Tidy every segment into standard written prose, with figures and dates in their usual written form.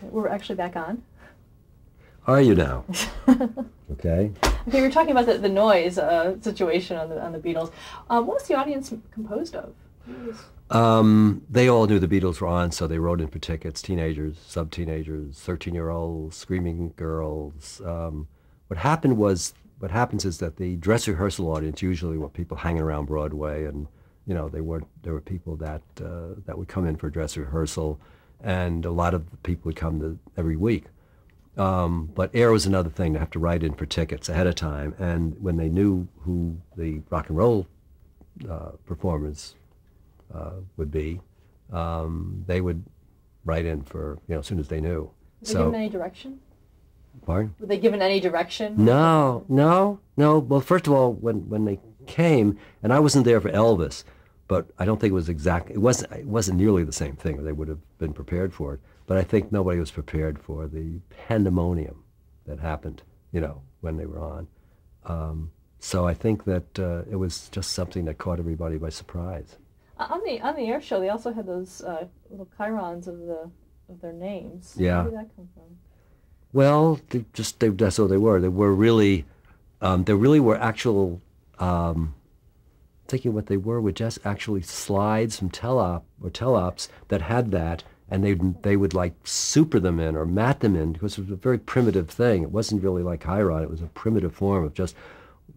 We're actually back on. Are you now? Okay. Okay, we were talking about the noise situation on the Beatles. What was the audience composed of? They all knew the Beatles were on, so they wrote in for tickets. Teenagers, sub-teenagers, 13-year-olds, screaming girls. What happens is that the dress rehearsal audience usually were people hanging around Broadway, and there were people that would come in for dress rehearsal, and a lot of people would come every week. But air was another thing. They have to write in for tickets ahead of time, and when they knew who the rock and roll performers would be, they would write in for, as soon as they knew. Were they given any direction? Pardon? Were they given any direction? No. Well, first of all, when they came, and I wasn't there for Elvis, but I don't think it wasn't nearly the same thing. They would have been prepared for it. But I think nobody was prepared for the pandemonium that happened, when they were on. So I think that it was just something that caught everybody by surprise. On the air show, they also had those little chyrons of their names. Yeah. Where did that come from? Well, that's what they were. They were really, there really were actual. Thinking what they were just actually slides from teleops that had that, and they would like super them in or mat them in, because it was a very primitive thing. It wasn't really like Chiron. It was a primitive form of just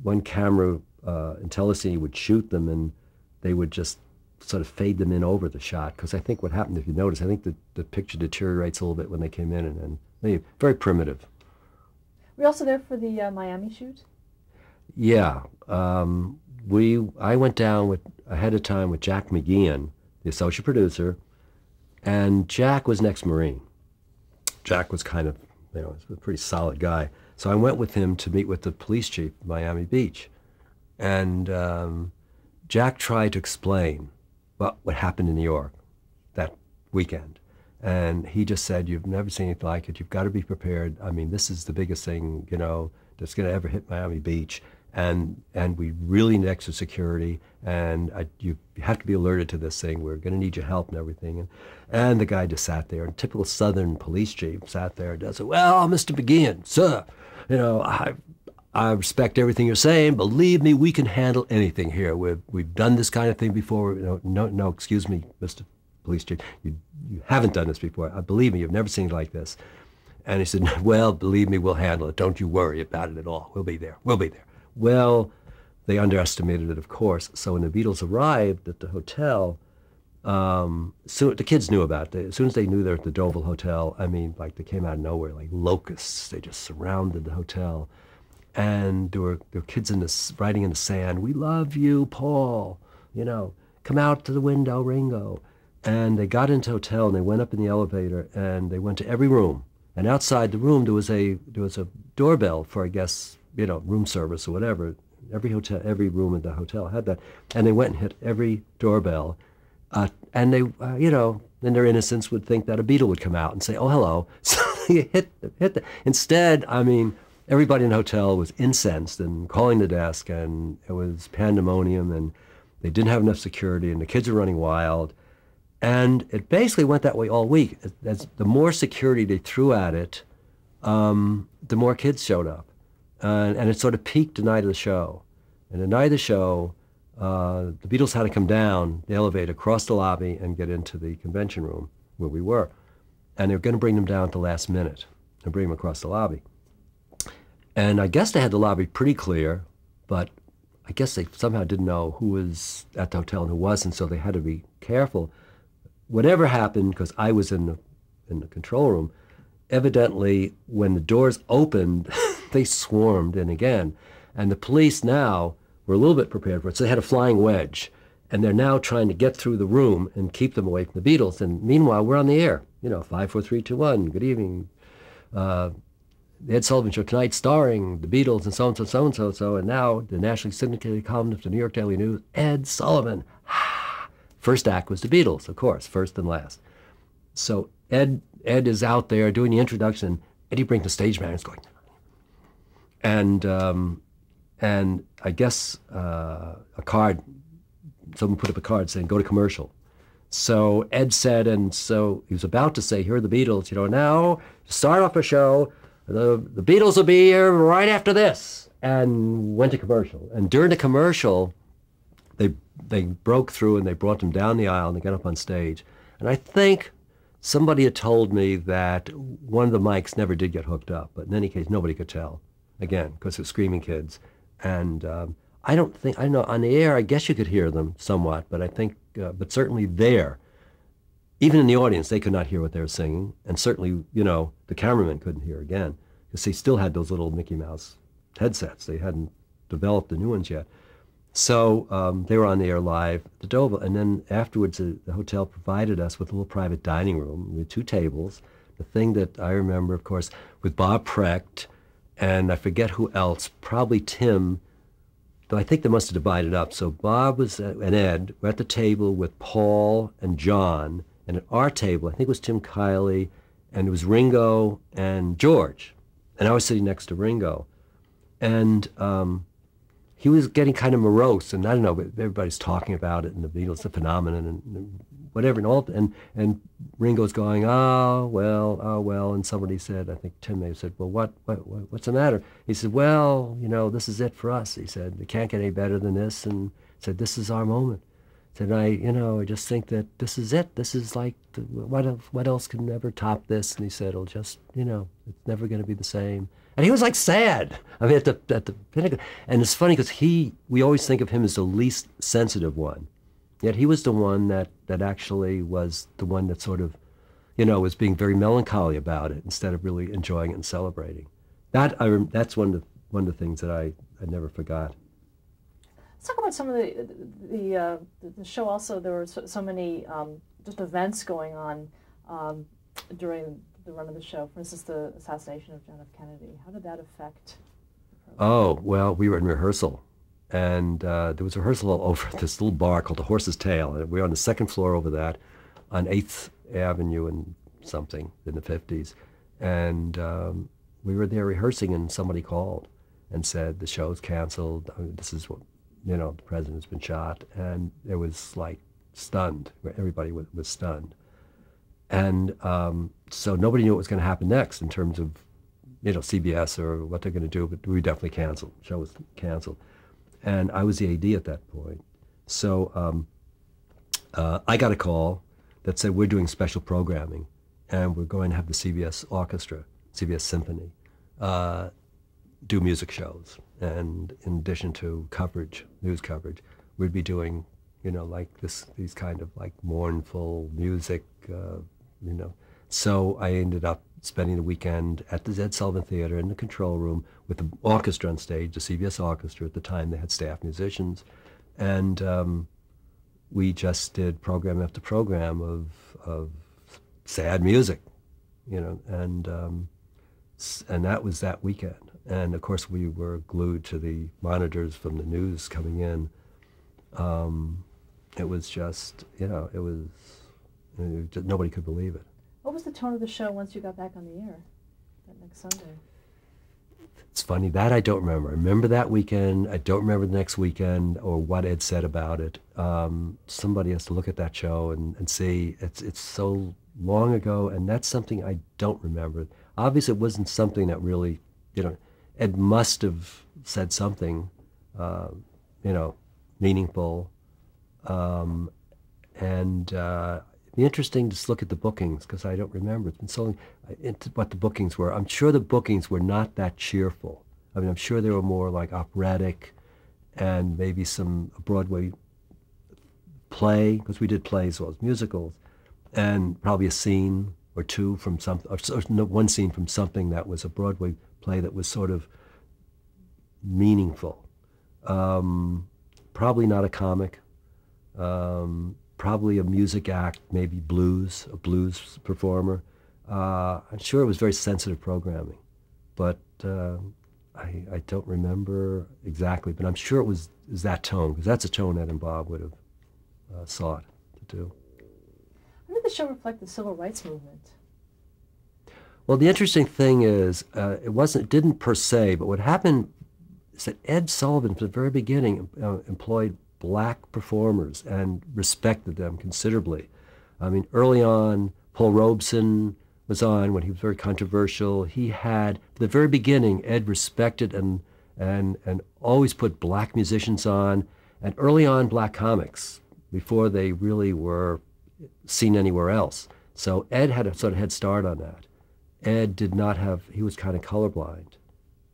one camera in telecine would shoot them, and they would just sort of fade them in over the shot. Because I think what happened, if you notice, I think the picture deteriorates a little bit when they came in, and very primitive. Were you also there for the Miami shoot? Yeah. I went down ahead of time with Jack McGeehan, the associate producer, and Jack was an ex-Marine. Jack was kind of, a pretty solid guy. So I went with him to meet with the police chief of Miami Beach. And Jack tried to explain what happened in New York that weekend. And he just said, "You've never seen anything like it. You've got to be prepared. I mean, this is the biggest thing, that's going to ever hit Miami Beach. And we really need extra security, and you have to be alerted to this thing. We're going to need your help and everything." And the guy just sat there, and typical Southern police chief sat there and said, "Well, Mr. McGeehan, sir, I respect everything you're saying. Believe me, we can handle anything here. We've done this kind of thing before. No, excuse me, Mr. Police Chief, you haven't done this before. Believe me, you've never seen it like this." And he said, "Well, believe me, we'll handle it. Don't you worry about it at all. We'll be there. We'll be there." Well, they underestimated it, of course. So when the Beatles arrived at the hotel, the kids knew about it. As soon as they knew they were at the Deauville Hotel, they came out of nowhere, like locusts. They just surrounded the hotel. And there were kids writing in the sand, "We love you, Paul. Come out to the window, Ringo." And they got into the hotel, and they went up in the elevator, and they went to every room. And outside the room, there was a doorbell for, I guess, room service or whatever. Every room in the hotel had that. And they went and hit every doorbell. And they, in their innocence, would think that a Beatle would come out and say, "Oh, hello." So they hit the. Instead, everybody in the hotel was incensed and calling the desk, and it was pandemonium, and they didn't have enough security, and the kids were running wild. And it basically went that way all week. As the more security they threw at it, the more kids showed up. And it sort of peaked the night of the show. And the night of the show, the Beatles had to come down the elevator, cross the lobby, and get into the convention room where we were. And they were going to bring them down at the last minute and bring them across the lobby. And I guess they had the lobby pretty clear, but I guess they somehow didn't know who was at the hotel and who wasn't, so they had to be careful. Whatever happened, because I was in the control room, evidently when the doors opened, they swarmed in again. And the police now were a little bit prepared for it. So they had a flying wedge. And they're now trying to get through the room and keep them away from the Beatles. And meanwhile, we're on the air. 5, 4, 3, 2, 1. Good evening. The Ed Sullivan Show tonight, starring the Beatles and so-and-so, so-and-so, so. And now the nationally syndicated columnist of the New York Daily News, Ed Sullivan. First act was the Beatles, of course, first and last. So Ed is out there doing the introduction. Eddie brings the stage manager going, and I guess someone put up a card saying, "Go to commercial." So Ed said, and so he was about to say, here are the Beatles, now to start off a show, the Beatles will be here right after this, and went to commercial. And during the commercial, they broke through and they brought them down the aisle and they got up on stage. And I think somebody had told me that one of the mics never did get hooked up, but in any case, nobody could tell, again, because it was screaming kids. And I know on the air, I guess you could hear them somewhat, but I think, but certainly there, even in the audience, they could not hear what they were singing. And certainly, the cameraman couldn't hear again, because they still had those little Mickey Mouse headsets. They hadn't developed the new ones yet. So they were on the air live at the Dover. And then afterwards, the hotel provided us with a little private dining room with 2 tables. The thing that I remember, of course, with Bob Precht, and I forget who else, probably Tim, though I think they must have divided up. So Bob and Ed were at the table with Paul and John, and at our table, I think it was Tim Kiley, and it was Ringo and George. And I was sitting next to Ringo. And he was getting kind of morose, and I don't know, but everybody's talking about it, and the Beatles, the phenomenon, and whatever, and Ringo's going, oh well, and somebody said, I think Tim may have said, well, what's the matter? He said, well, this is it for us. He said, it can't get any better than this, and said, this is our moment. Said, I just think that this is it. This is like, what else can ever top this? And he said, it'll just, it's never going to be the same. And he was like sad. I mean, at the pinnacle. And it's funny because we always think of him as the least sensitive one. Yet he was the one that actually was the one that sort of, was being very melancholy about it instead of really enjoying it and celebrating. That's one of the things that I never forgot. Let's talk about some of the show. Also, there were so many just events going on during the run of the show. For instance, the assassination of John F. Kennedy. How did that affect the program? Oh, well, we were in rehearsal, and there was a rehearsal over at this little bar called the Horse's Tail. And we were on the second floor over that on 8th Avenue and something in the 50s. And we were there rehearsing, and somebody called and said, the show's canceled. This is what, the president's been shot. And it was like stunned. Everybody was stunned. And so nobody knew what was going to happen next in terms of, CBS or what they're going to do, but we definitely canceled. The show was canceled. And I was the AD at that point. So I got a call that said, we're doing special programming, and we're going to have the CBS Orchestra, CBS Symphony, do music shows. And in addition to coverage, news coverage, we'd be doing, like these kind of like mournful music, So I ended up spending the weekend at the Ed Sullivan Theater in the control room with the orchestra on stage, the CBS Orchestra. At the time, they had staff musicians. And we just did program after program of sad music, and that was that weekend. And of course, we were glued to the monitors from the news coming in. It was just, nobody could believe it. What was the tone of the show once you got back on the air that next Sunday? It's funny, that I don't remember. I remember that weekend. I don't remember the next weekend or what Ed said about it. Somebody has to look at that show and see. It's so long ago, and that's something I don't remember. Obviously, it wasn't something that really, Ed must have said something, meaningful. It'd be interesting to look at the bookings, because I don't remember. It's been so long, what the bookings were. I'm sure the bookings were not that cheerful. I mean, I'm sure they were more like operatic and maybe some Broadway play, because we did plays as well as musicals, and probably a scene or two from something, or one scene from something that was a Broadway play that was sort of meaningful. Probably not a comic. Probably a music act, maybe a blues performer. I'm sure it was very sensitive programming, but I don't remember exactly, but I'm sure it was that tone, because that's a tone Ed and Bob would have sought to do. How did the show reflect the civil rights movement? Well, the interesting thing is, it didn't per se, but what happened is that Ed Sullivan, from the very beginning, employed black performers and respected them considerably. I mean, early on, Paul Robeson was on when he was very controversial. He had, from the very beginning, Ed respected and always put black musicians on, and early on black comics, before they really were seen anywhere else. So Ed had a sort of head start on that. Ed did not have, he was kind of colorblind,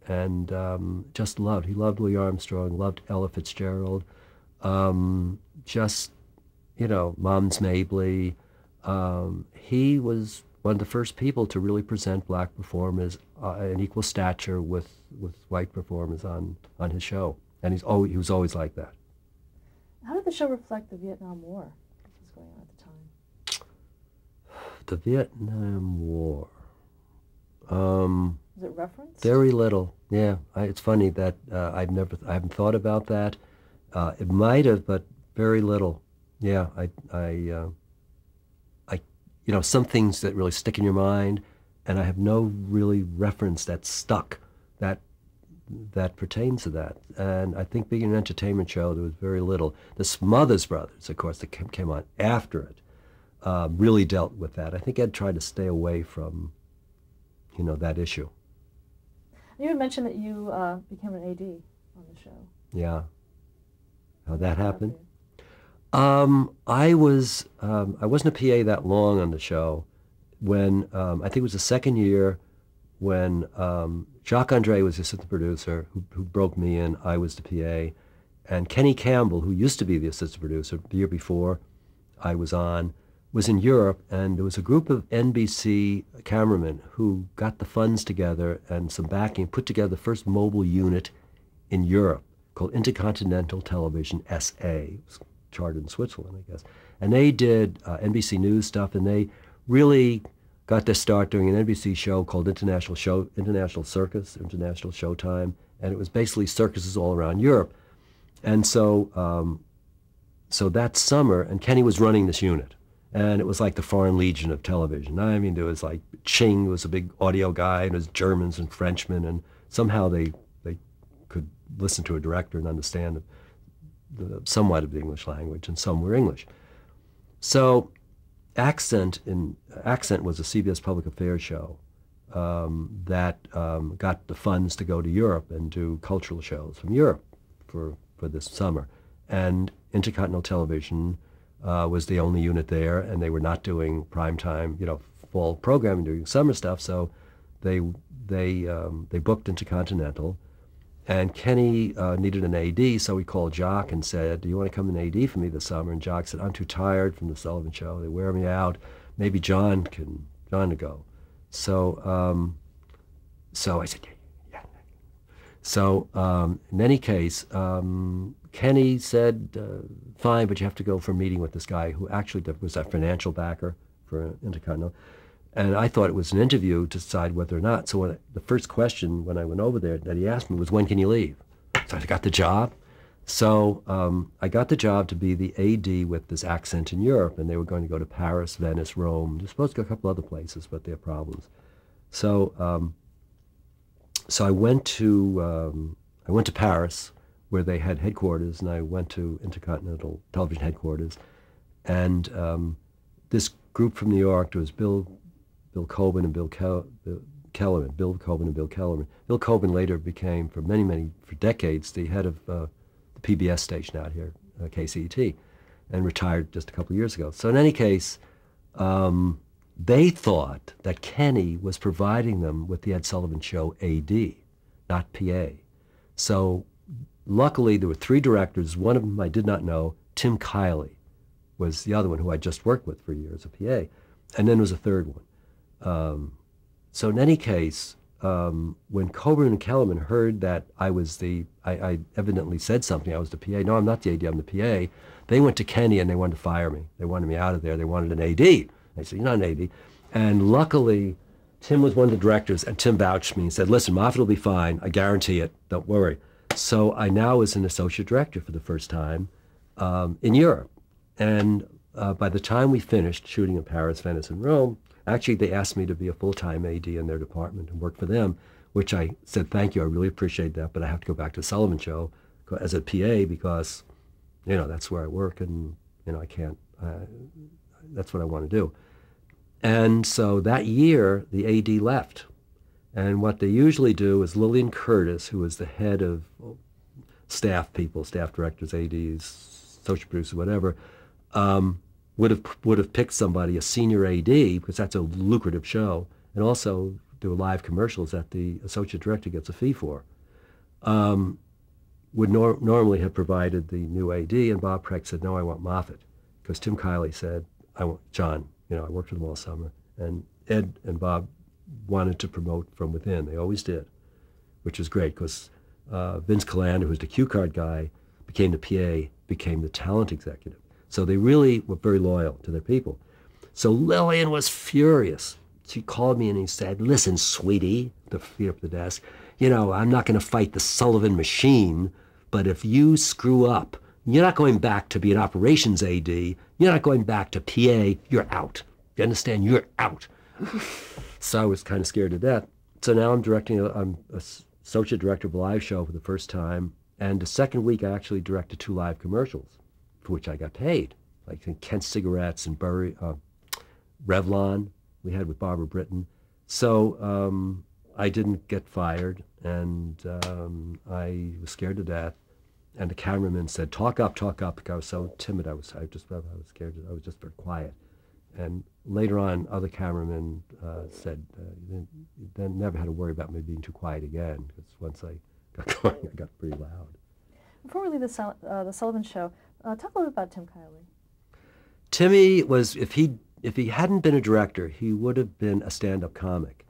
and he loved Louis Armstrong, loved Ella Fitzgerald, just, you know, Moms Mabley. He was one of the first people to really present black performers in equal stature with white performers on his show. And he was always like that. How did the show reflect the Vietnam War that was going on at the time? The Vietnam War. Was it referenced? Very little. Yeah, it's funny that I haven't thought about that. It might have, but very little. Yeah, you know, some things that really stick in your mind, and I have no really reference that stuck that pertains to that. And I think being an entertainment show, there was very little. The Smothers Brothers, of course, that came on after it, really dealt with that. I think Ed tried to stay away from, you know, that issue. You had mentioned that you became an AD on the show. Yeah. How that happened? I wasn't a PA that long on the show. When I think it was the second year when Jacques Andre was the assistant producer who broke me in. I was the PA, and Kenny Campbell, who used to be the assistant producer the year before I was on, was in Europe, and there was a group of NBC cameramen who got the funds together and some backing, put together the first mobile unit in Europe called Intercontinental Television SA. It was chartered in Switzerland, I guess. And they did NBC News stuff, and they really got their start doing an NBC show called International Circus, International Showtime, and it was basically circuses all around Europe. And so, so that summer, and Kenny was running this unit, and it was like the Foreign Legion of television. I mean, there was like Ching was a big audio guy, and there was Germans and Frenchmen, and somehow they could listen to a director and understand somewhat of the English language, and some were English. So Accent was a CBS Public Affairs show that got the funds to go to Europe and do cultural shows from Europe for this summer. And Intercontinental Television was the only unit there, and they were not doing primetime, you know, fall programming, doing summer stuff. So they booked Intercontinental. And Kenny needed an AD, so he called Jock and said, "Do you want to come in AD for me this summer?" And Jock said, "I'm too tired from the Sullivan Show. They wear me out. Maybe John to go." So so I said, yeah. So in any case, Kenny said, "Fine, but you have to go for a meeting with this guy who actually was a financial backer for Intercontinental." And I thought it was an interview to decide whether or not. So the first question when I went over there that he asked me was, "When can you leave?" So I got the job. So I got the job to be the AD with this Accent in Europe, and they were going to go to Paris, Venice, Rome. They're supposed to go a couple other places, but they had problems. So so I went to Paris, where they had headquarters, and I went to Intercontinental Television headquarters, and this group from New York, there was Bill Coben and Bill Kellerman. Bill Coben later became, for decades, the head of the PBS station out here, KCET, and retired just a couple of years ago. So in any case, they thought that Kenny was providing them with the Ed Sullivan Show AD, not PA. So luckily, there were three directors. One of them I did not know. Tim Kiley was the other one who I just worked with for years, a PA. And then there was a third one. So in any case, when Coburn and Kellerman heard that I evidently said something, I was the PA. No, I'm not the AD, I'm the PA. They went to Kenny and they wanted to fire me. They wanted me out of there. They wanted an AD. I said, "You're not an AD." And luckily, Tim was one of the directors, and Tim vouched me and said, "Listen, Moffitt will be fine. I guarantee it. Don't worry." So I now was an associate director for the first time in Europe. And by the time we finished shooting in Paris, Venice, and Rome, actually they asked me to be a full-time AD in their department and work for them, which I said, "Thank you, I really appreciate that, but I have to go back to the Sullivan Show as a PA because, you know, that's where I work, and, you know, I can't, that's what I want to do. And so that year, the AD left. And what they usually do is Lillian Curtis, who was the head of staff people, staff directors, ADs, social producers, whatever, would have picked somebody, a senior AD, because that's a lucrative show, and also do live commercials that the associate director gets a fee for. Would normally have provided the new AD, and Bob Precht said, no, I want Moffitt, because Tim Kiley said, I want John. You know, I worked with them all summer, and Ed and Bob wanted to promote from within. They always did, which was great, because Vince Callander, who was the cue card guy, became the PA, became the talent executive. So they really were very loyal to their people. So Lillian was furious. She called me and he said, listen, sweetie, the feet up the desk, you know, I'm not going to fight the Sullivan machine, but if you screw up, you're not going back to be an operations AD, you're not going back to PA, you're out. You understand? You're out. So I was kind of scared to death. So now I'm associate director of a live show for the first time, and the second week I actually directed 2 live commercials, for which I got paid, like Kent Cigarettes and Revlon we had with Barbara Britton. So I didn't get fired, and I was scared to death. And the cameraman said, talk up, because I was so timid. I was scared. I was just very quiet. And later on, other cameramen said, they never had to worry about me being too quiet again, because once I got going, I got pretty loud. Before we leave the Sullivan Show, talk a little bit about Tim Kiley. Timmy was, if he hadn't been a director, he would have been a stand-up comic.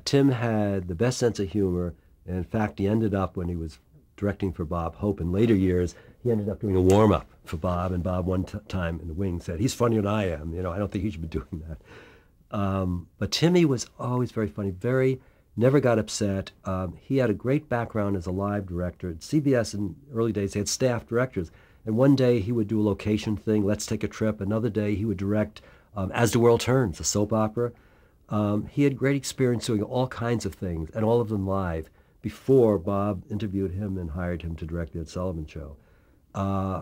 Tim had the best sense of humor, and in fact, he ended up, when he was directing for Bob Hope in later years, he ended up doing a warm-up for Bob, and Bob one time in the wing said, he's funnier than I am, you know, I don't think he should be doing that. But Timmy was always very funny, never got upset. He had a great background as a live director. At CBS in early days, they had staff directors. And one day he would do a location thing, let's take a trip. Another day he would direct As the World Turns, a soap opera. He had great experience doing all kinds of things, and all of them live, before Bob interviewed him and hired him to direct the Ed Sullivan Show.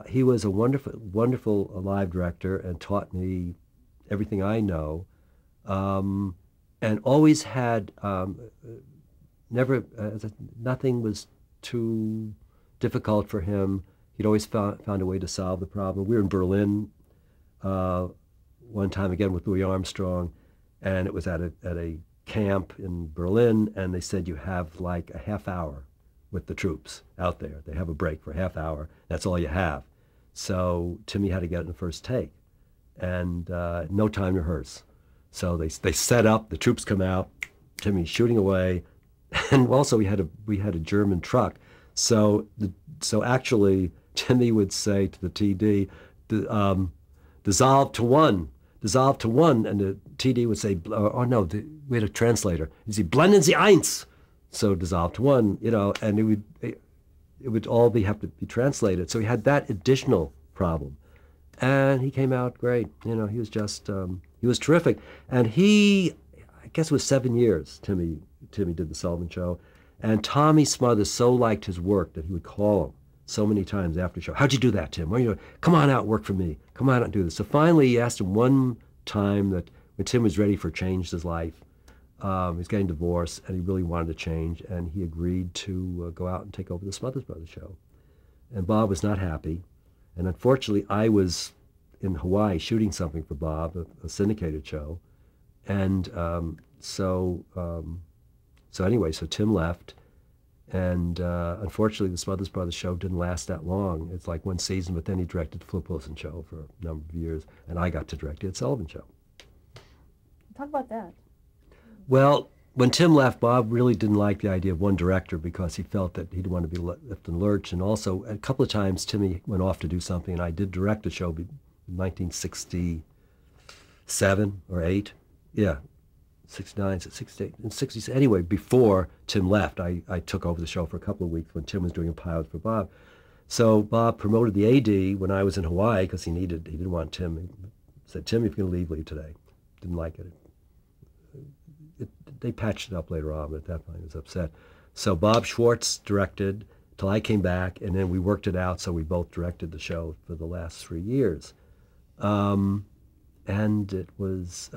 He was a wonderful live director and taught me everything I know. And always had, nothing was too difficult for him. He'd always found a way to solve the problem. We were in Berlin one time again with Louis Armstrong, and it was at a camp in Berlin, and they said you have like a half hour with the troops out there. They have a break for a half hour. That's all you have. So Timmy had to get it in the first take, and no time to rehearse. So they set up, the troops come out, Timmy's shooting away, and also we had a German truck. So actually Timmy would say to the TD, dissolve to one, and the TD would say, we had a translator. He'd say, blenden Sie eins. So dissolve to one, you know, and it would all have to be translated. So he had that additional problem. And he came out great. You know, he was just, he was terrific. And I guess it was 7 years, Timmy did the Sullivan Show. And Tommy Smothers so liked his work that he would call him so many times after the show. How'd you do that, Tim? Come on out, work for me. Come on out and do this. So finally he asked him one time that when Tim was ready for change in his life, he was getting divorced and he really wanted to change, and he agreed to go out and take over the Smothers Brothers Show. And Bob was not happy. And unfortunately, I was in Hawaii shooting something for Bob, a syndicated show. And so anyway, Tim left. And unfortunately, the Smothers Brothers Show didn't last that long. It's like one season, but then he directed the Flip Wilson Show for a number of years, and I got to direct the Ed Sullivan Show. Talk about that. Well, when Tim left, Bob really didn't like the idea of one director because he felt that he'd want to be left in the lurch. And also, a couple of times, Timmy went off to do something, and I did direct a show in 1967 or 8. Yeah, 69, 68, and 60. Anyway, before Tim left, I took over the show for a couple of weeks when Tim was doing a pilot for Bob. So Bob promoted the AD when I was in Hawaii because he didn't want Tim. He said, Tim, if you're going to leave today. Didn't like it. They patched it up later on, but at that point I was upset. So Bob Schwartz directed till I came back, and then we worked it out, so we both directed the show for the last 3 years. and it was,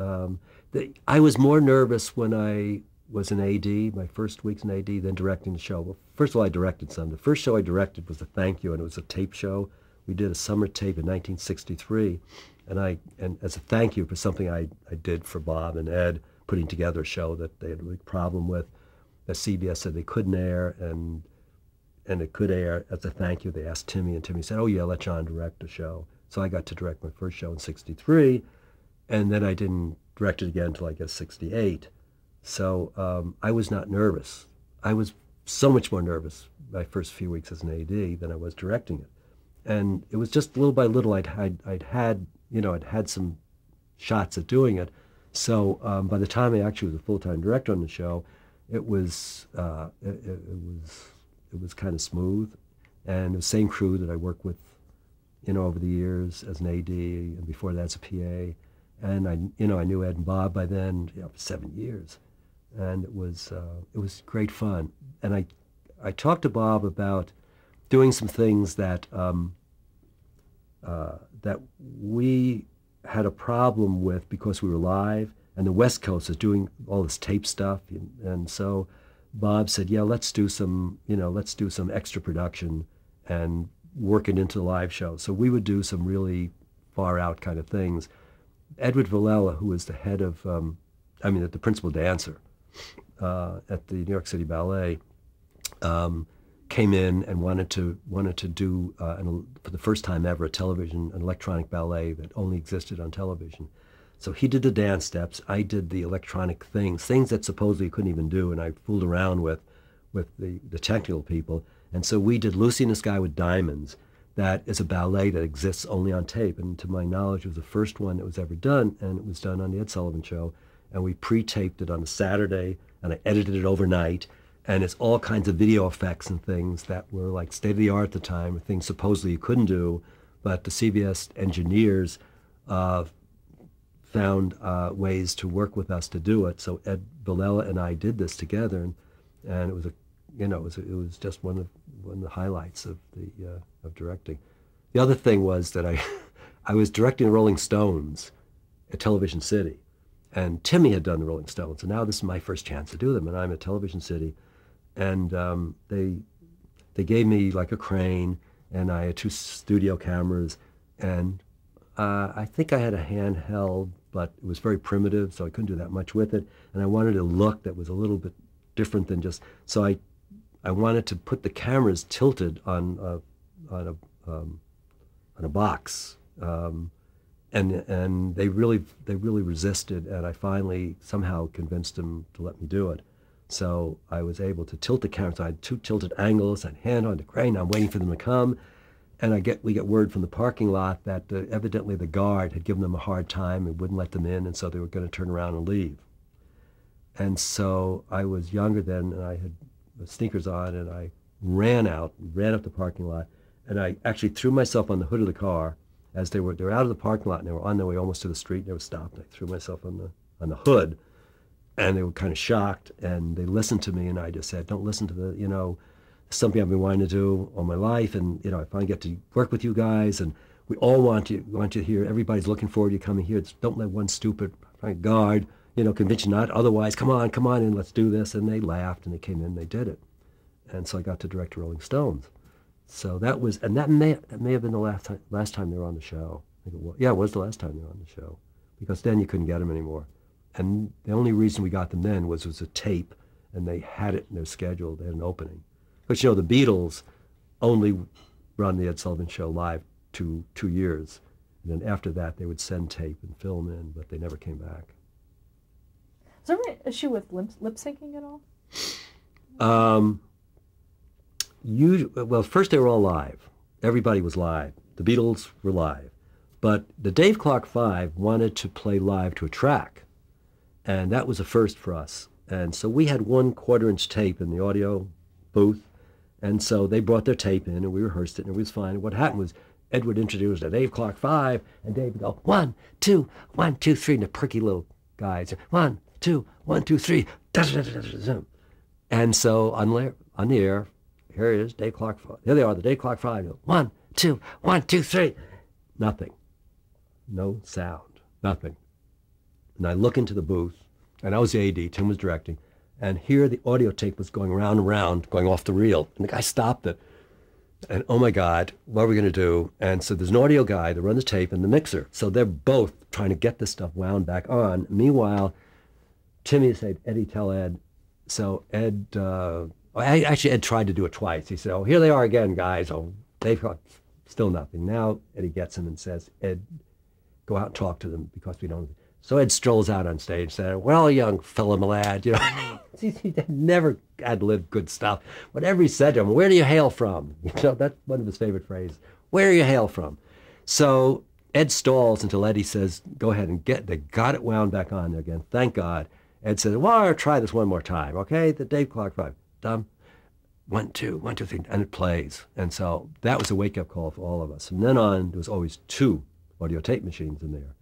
I was more nervous when I was an AD, my first weeks in AD, than directing the show. Well, first of all, I directed some. The first show I directed was a thank you, and it was a tape show. We did a summer tape in 1963, and as a thank you for something I did for Bob and Ed, putting together a show that they had a big problem with, that CBS said they couldn't air, and it could air. As a thank you, they asked Timmy, and Timmy said, oh yeah, let John direct the show. So I got to direct my first show in 63, and then I didn't direct it again until I guess 68. So I was not nervous. I was so much more nervous my first few weeks as an AD than I was directing it. And it was just little by little I'd had some shots at doing it. So by the time I actually was a full-time director on the show, it was kind of smooth, and the same crew that I worked with, over the years as an AD and before that as a PA, and I knew Ed and Bob by then, for 7 years, and it was great fun. And I talked to Bob about doing some things that that we had a problem with because we were live, and the West Coast is doing all this tape stuff, and so Bob said, yeah, let's do some extra production and work it into the live show. So we would do some really far out kind of things. Edward Villela, who was the head of, the principal dancer at the New York City Ballet, came in and wanted to do, for the first time ever, an electronic ballet that only existed on television. So he did the dance steps. I did the electronic things that supposedly you couldn't even do, and I fooled around with the technical people. And so we did Lucy in the Sky with Diamonds. That is a ballet that exists only on tape. And to my knowledge, it was the first one that was ever done, and it was done on the Ed Sullivan Show. And we pre-taped it on a Saturday, and I edited it overnight. And it's all kinds of video effects and things that were like state-of-the-art at the time, things supposedly you couldn't do. But the CBS engineers found ways to work with us to do it. So Ed Villela and I did this together, and it was it was just one of the highlights of directing. The other thing was that I was directing the Rolling Stones at Television City, and Timmy had done the Rolling Stones, and now this is my first chance to do them, and I'm at Television City, and they gave me like a crane, and I had 2 studio cameras, and I think I had a handheld, but it was very primitive, so I couldn't do that much with it. And I wanted a look that was a little bit different than just. So I wanted to put the cameras tilted on a box, and they really resisted. And I finally somehow convinced them to let me do it. So I was able to tilt the cameras. I had 2 tilted angles. I'd hand on the crane. I'm waiting for them to come. And we get word from the parking lot that evidently the guard had given them a hard time and wouldn't let them in, and so they were going to turn around and leave. And so I was younger then, and I had sneakers on, and I ran up the parking lot, and I actually threw myself on the hood of the car as they were out of the parking lot, and they were on their way almost to the street, and they were stopped. I threw myself on the hood, and they were kind of shocked, and they listened to me, and I just said, don't listen to something I've been wanting to do all my life, and I finally get to work with you guys, and we all want you here. Everybody's looking forward to you coming here. Don't let one stupid guard, convince you not. Otherwise, come on, and let's do this. And they laughed, and they came in, and they did it, and so I got to direct Rolling Stones. So that may have been the last time they were on the show. I think it was. Yeah, it was the last time they were on the show, because then you couldn't get them anymore, and the only reason we got them then was a tape, and they had it in their schedule. They had an opening. But the Beatles only run the Ed Sullivan Show live 2 years. And then after that, they would send tape and film in, but they never came back. Is there any issue with lip syncing at all? Well, first they were all live. Everybody was live. The Beatles were live. But the Dave Clark Five wanted to play live to a track. And that was a first for us. And so we had 1 1/4-inch tape in the audio booth. And so they brought their tape in, and we rehearsed it, and it was fine. And what happened was Ed would introduce the Dave Clark Five, and Dave would go, 1, 2, 1, 2, 3, and the perky little guys, 1, 2, 1, 2, 3, and so on the air, here it is, Dave Clark Five. Here they are, the Dave Clark Five. 1, 2, 1, 2, 3. Nothing. No sound. Nothing. And I look into the booth, and I was the AD, Tim was directing, and here the audio tape was going round and round, going off the reel, and the guy stopped it. And oh my God, what are we going to do? And so there's an audio guy that runs the tape and the mixer. So they're both trying to get this stuff wound back on. Meanwhile, Timmy said, Eddie, tell Ed. So Ed, actually Ed tried to do it twice. He said, oh, here they are again, guys. Oh, they've got still nothing. Now Eddie gets him and says, Ed, go out and talk to them because we don't. So Ed strolls out on stage, saying, well, young fella, my lad, you know, he never ad-libbed good stuff. Whatever he said to him, where do you hail from? You know, that's one of his favorite phrases. Where do you hail from? So Ed stalls until Eddie says, go ahead and they got it wound back on there again. Thank God. Ed says, well, I'll try this one more time, okay? The Dave Clark 5. Dum, 1, 2, 1, 2, 3, and it plays. And so that was a wake-up call for all of us. From then on, there was always 2 audio tape machines in there.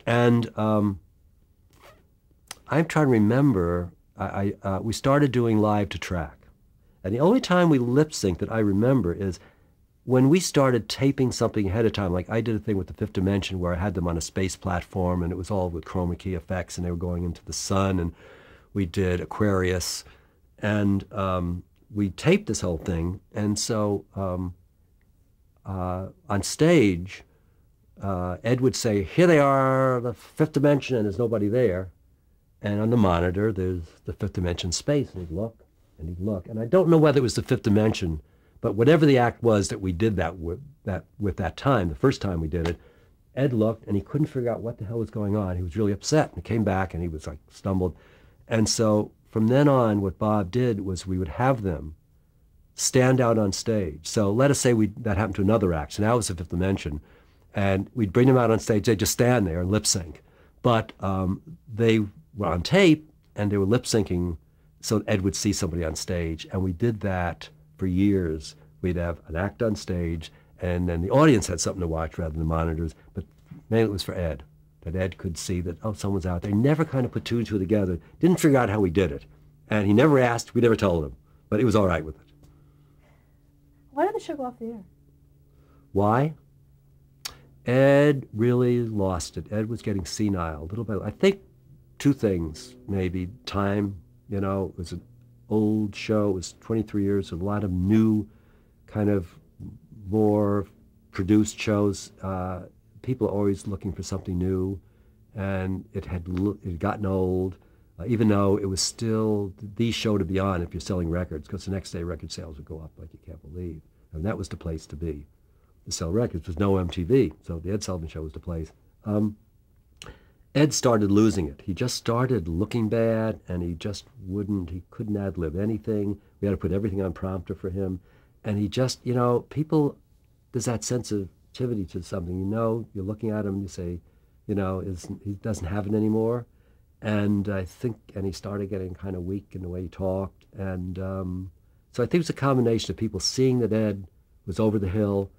And I'm trying to remember, we started doing live to track. And the only time we lip sync that I remember is when we started taping something ahead of time. Like I did a thing with the Fifth Dimension where I had them on a space platform and it was all with chroma key effects and they were going into the sun. And we did Aquarius. And we taped this whole thing. And so on stage, Ed would say, here they are, the Fifth Dimension, and there's nobody there. And on the monitor, there's the Fifth Dimension space. And he'd look, and he'd look. And I don't know whether it was the Fifth Dimension, but whatever the act was that we did that with that time, the first time we did it, Ed looked, and he couldn't figure out what the hell was going on. He was really upset, and he came back, and he was like stumbled. And so from then on, what Bob did was we would have them stand out on stage. So let us say that happened to another act. So now it was the Fifth Dimension. And we'd bring them out on stage. They'd just stand there and lip sync. But they were on tape and they were lip syncing so Ed would see somebody on stage. And we did that for years. We'd have an act on stage and then the audience had something to watch rather than the monitors. But mainly it was for Ed, that Ed could see that, oh, someone's out there. He never kind of put 2 and 2 together. Didn't figure out how we did it. And he never asked. We never told him. But he was all right with it. Why did the show go off the air? Why? Ed really lost it. Ed was getting senile, little by little. I think 2 things, maybe. Time, you know, it was an old show. It was 23 years, a lot of new, kind of more produced shows. People are always looking for something new, and it had gotten old, even though it was still the show to be on if you're selling records, because the next day record sales would go up like you can't believe. And that was the place to be. To sell records. There was no MTV, so the Ed Sullivan Show was the place. Ed started losing it. He just started looking bad, and he couldn't ad-lib anything. We had to put everything on prompter for him. And he just, you know, people, there's that sensitivity to something. You know, you're looking at him and you say, you know, he doesn't have it anymore. And he started getting kind of weak in the way he talked. And so I think it was a combination of people seeing that Ed was over the hill.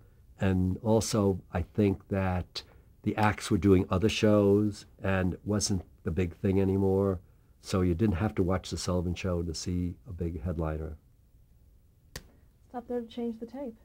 And also, I think that the acts were doing other shows and it wasn't the big thing anymore. So you didn't have to watch the Sullivan Show to see a big headliner. Stop there to change the tape.